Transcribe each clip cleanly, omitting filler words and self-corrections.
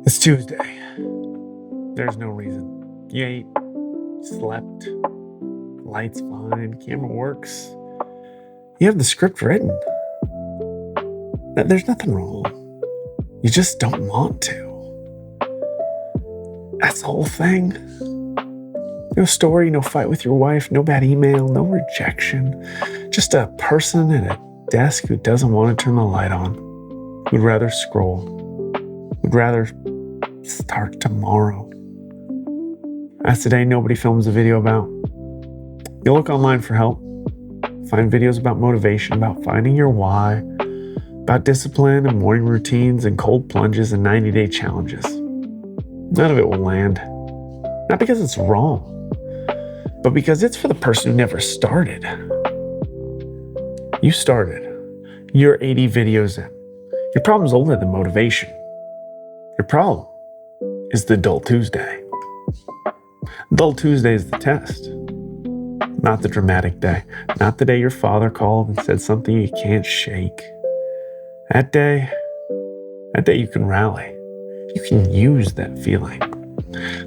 It's Tuesday. There's no reason. You ate, slept, lights fine, camera works. You have the script written. There's nothing wrong. You just don't want to. That's the whole thing. No story, no fight with your wife, no bad email, no rejection. Just a person at a desk who doesn't want to turn the light on, who'd rather scroll, who'd rather start tomorrow. That's the day nobody films a video about. You look online for help, find videos about motivation, about finding your why, about discipline and morning routines and cold plunges and 90-day challenges. None of it will land. Not because it's wrong, but because it's for the person who never started. You started. You're 80 videos in. Your problem's older than motivation. Your problem is the dull Tuesday. Dull Tuesday is the test, not the dramatic day, not the day your father called and said something you can't shake. That day you can rally. You can use that feeling.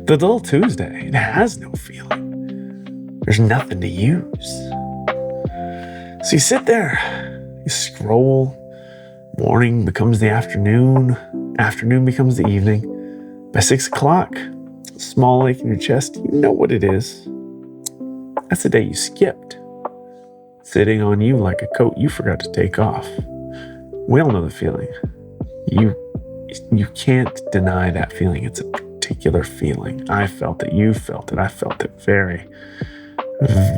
The dull Tuesday, it has no feeling. There's nothing to use. So you sit there, you scroll, morning becomes the afternoon, afternoon becomes the evening. By 6 o'clock, small ache in your chest, you know what it is. That's the day you skipped. Sitting on you like a coat you forgot to take off. We all know the feeling. You can't deny that feeling. It's a particular feeling. I felt it. You felt it. I felt it very,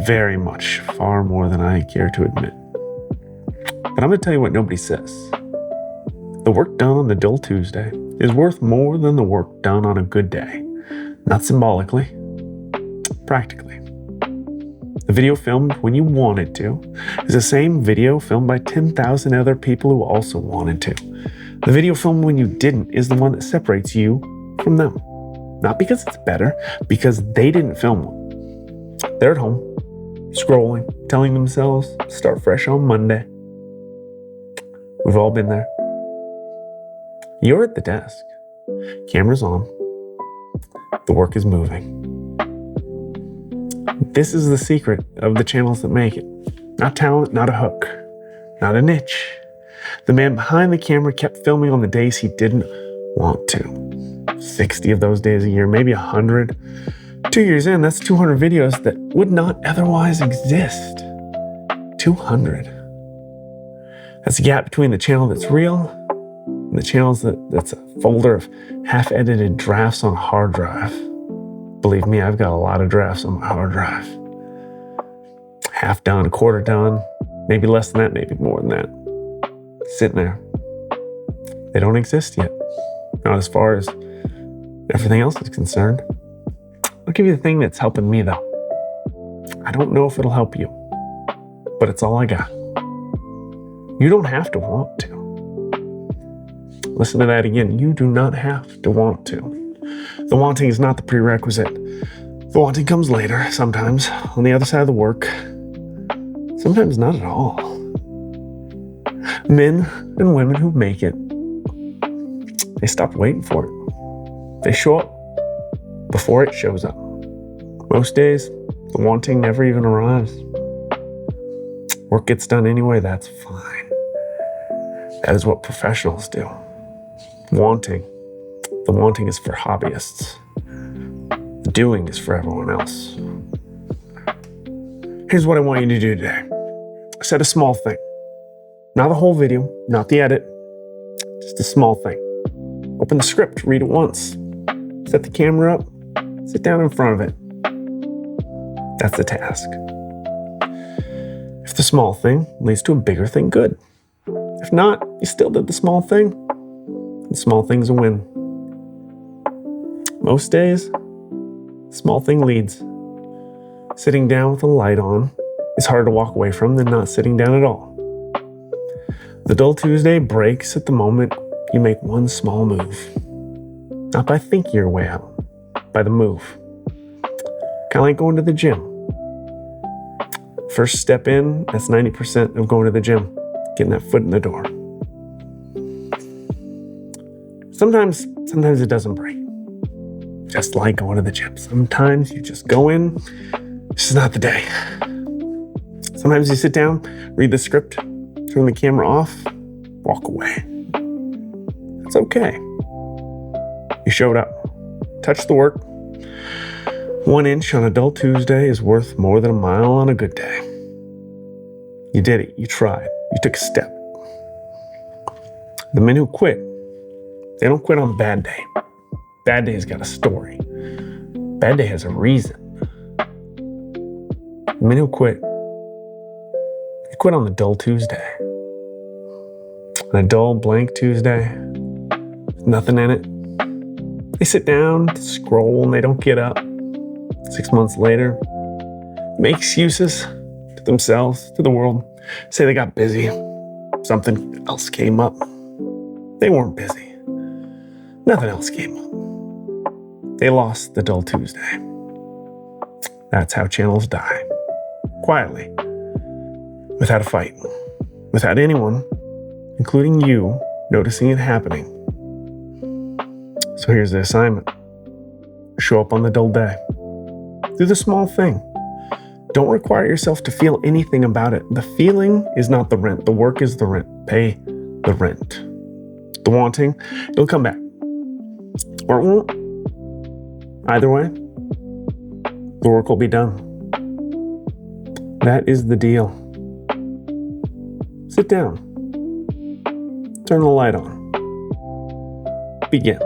very much, far more than I care to admit. But I'm going to tell you what nobody says. The work done on the dull Tuesday is worth more than the work done on a good day. Not symbolically, practically. The video filmed when you wanted to is the same video filmed by 10,000 other people who also wanted to. The video filmed when you didn't is the one that separates you from them. Not because it's better, because they didn't film one. They're at home, scrolling, telling themselves, start fresh on Monday. We've all been there. You're at the desk. Camera's on. The work is moving. This is the secret of the channels that make it. Not talent, not a hook, not a niche. The man behind the camera kept filming on the days he didn't want to. 60 of those days a year, maybe 100. 2 years in, that's 200 videos that would not otherwise exist. 200. That's the gap between the channel that's real and the channels that's a folder of half-edited drafts on a hard drive. Believe me, I've got a lot of drafts on my hard drive. Half done, a quarter done, maybe less than that, maybe more than that. Sitting there. They don't exist yet. Not as far as everything else is concerned. I'll give you the thing that's helping me though. I don't know if it'll help you, but it's all I got. You don't have to want to. Listen to that again. You do not have to want to. The wanting is not the prerequisite. The wanting comes later, sometimes, on the other side of the work. Sometimes not at all. Men and women who make it, they stop waiting for it. They show up before it shows up. Most days, the wanting never even arrives. Work gets done anyway, that's fine. That is what professionals do. Wanting. The wanting is for hobbyists. The doing is for everyone else. Here's what I want you to do today. Set a small thing. Not the whole video, not the edit, just a small thing. Open the script, read it once. Set the camera up, sit down in front of it. That's the task. If the small thing leads to a bigger thing, good. If not, you still did the small thing. The small thing's a win. Most days, small thing leads. Sitting down with a light on is harder to walk away from than not sitting down at all. The dull Tuesday breaks at the moment you make one small move. Not by thinking your way out, by the move. Kind of like going to the gym. First step in, that's 90% of going to the gym. Getting that foot in the door. Sometimes Sometimes it doesn't break. Just like going to the gym. Sometimes you just go in, this is not the day. Sometimes you sit down, read the script, turn the camera off, walk away. It's okay. You showed up, touched the work. 1 inch on a dull Tuesday is worth more than a mile on a good day. You did it. You tried. You took a step. The men who quit, they don't quit on a bad day. Bad day's got a story. Bad day has a reason. The men who quit, they quit on the dull Tuesday. On a dull, blank Tuesday, nothing in it. They sit down, scroll, and they don't get up. 6 months later, make excuses to themselves, to the world, say they got busy, something else came up. They weren't busy. Nothing else came up. They lost the dull Tuesday. That's how channels die. Quietly. Without a fight. Without anyone, including you, noticing it happening. So here's the assignment. Show up on the dull day. Do the small thing. Don't require yourself to feel anything about it. The feeling is not the rent. The work is the rent. Pay the rent. The wanting, it'll come back. Or it won't. Either way, the work will be done. That is the deal. Sit down. Turn the light on. Begin.